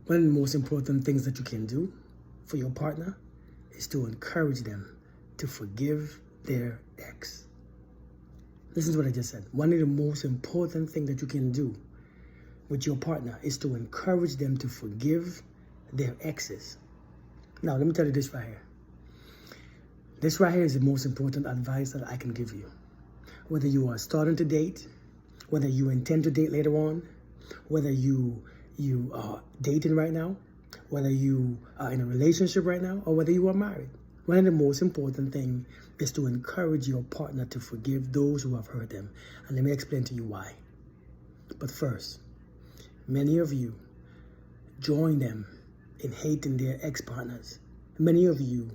One of the most important things that you can do for your partner is to encourage them to forgive their ex. Listen to what I just said. One of the most important things that you can do with your partner is to encourage them to forgive their exes. Now, let me tell you this right here. This right here is the most important advice that I can give you. Whether you are starting to date, whether you intend to date later on, whether you are dating right now, whether you are in a relationship right now, or whether you are married. One of the most important things is to encourage your partner to forgive those who have hurt them. And let me explain to you why. But first, many of you join them in hating their ex-partners. Many of you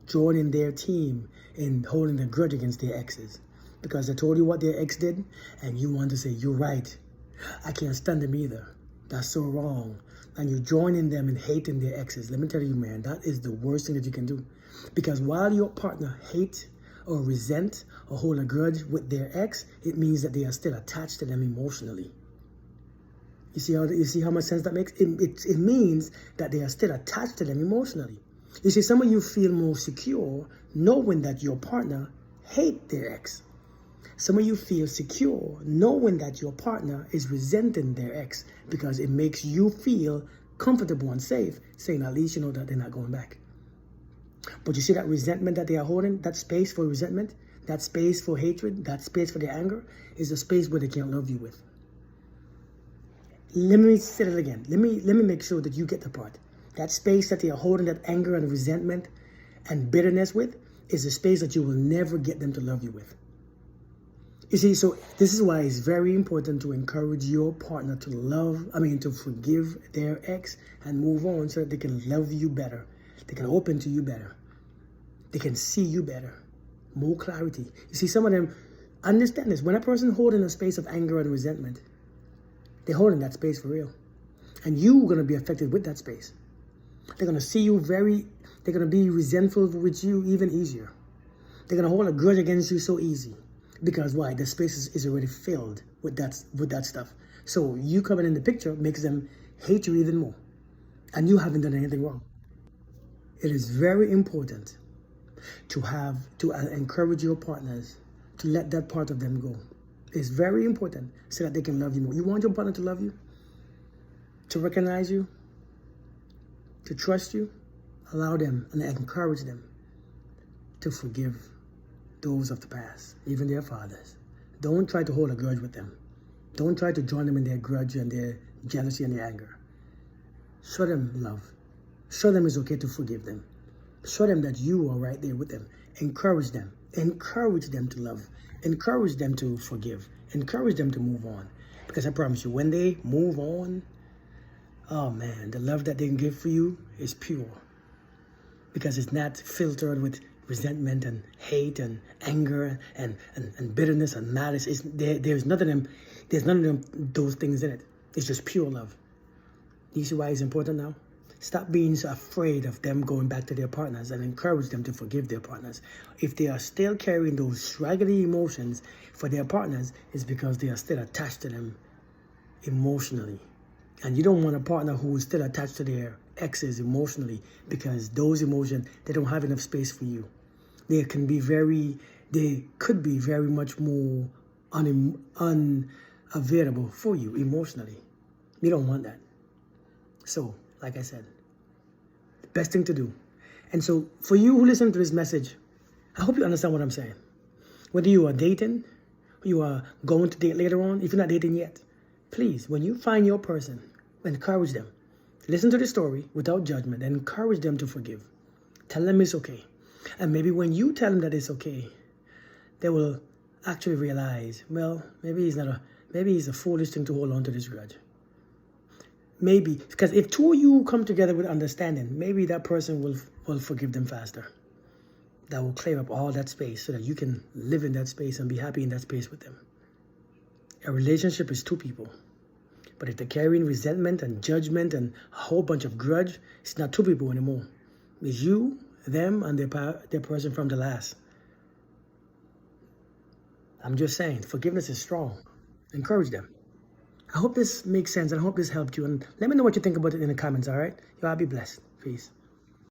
join in their team in holding a grudge against their exes because they told you what their ex did and you want to say, you're right, I can't stand them either. That's so wrong. And you join in them in hating their exes. Let me tell you, man, that is the worst thing that you can do. Because while your partner hate or resent or hold a grudge with their ex, it means that they are still attached to them emotionally. You see how much sense that makes? It means that they are still attached to them emotionally. You see, some of you feel more secure knowing that your partner hate their ex. Some of you feel secure knowing that your partner is resenting their ex because it makes you feel comfortable and safe, saying at least you know that they're not going back. But you see that resentment that they are holding, that space for resentment, that space for hatred, that space for their anger, is a space where they can't love you with. Let me say it again. Let me make sure that you get the part. That space that they are holding that anger and resentment and bitterness with is a space that you will never get them to love you with. You see, so this is why it's very important to encourage your partner to forgive their ex and move on so that they can love you better. They can open to you better. They can see you better. More clarity. You see, some of them understand this. When a person holding a space of anger and resentment, they're holding that space for real. And you're going to be affected with that space. They're going to see you they're going to be resentful with you even easier. They're going to hold a grudge against you so easy. Because why? The space is already filled with that stuff. So you coming in the picture makes them hate you even more. And you haven't done anything wrong. It is very important to encourage your partners to let that part of them go. It's very important so that they can love you more. You want your partner to love you, to recognize you, to trust you. Allow them and encourage them to forgive those of the past, even their fathers. Don't try to hold a grudge with them. Don't try to join them in their grudge and their jealousy and their anger. Show them love. Show them it's okay to forgive them. Show them that you are right there with them. Encourage them. Encourage them to love. Encourage them to forgive. Encourage them to move on. Because I promise you, when they move on, oh man, the love that they can give for you is pure. Because it's not filtered with resentment and hate and anger and bitterness and malice. There's none of those things in it. It's just pure love. You see why it's important now? Stop being so afraid of them going back to their partners and encourage them to forgive their partners. If they are still carrying those straggly emotions for their partners, it's because they are still attached to them emotionally. And you don't want a partner who is still attached to their exes emotionally, because those emotions, they don't have enough space for you. They could be very much more unavailable for you emotionally. You don't want that. So, like I said, the best thing to do. And so, for you who listen to this message, I hope you understand what I'm saying. Whether you are dating, you are going to date later on, if you're not dating yet, please, when you find your person, encourage them. Listen to the story without judgment and encourage them to forgive. Tell them it's okay. And maybe when you tell them that it's okay, they will actually realize, well, maybe it's a foolish thing to hold on to this grudge. Maybe, because if two of you come together with understanding, maybe that person will forgive them faster. That will clear up all that space so that you can live in that space and be happy in that space with them. A relationship is two people. But if they're carrying resentment and judgment and a whole bunch of grudge, it's not two people anymore. It's you, them, and their person from the last. I'm just saying, forgiveness is strong. Encourage them. I hope this makes sense and I hope this helped you. And let me know what you think about it in the comments, all right? Y'all be blessed. Peace.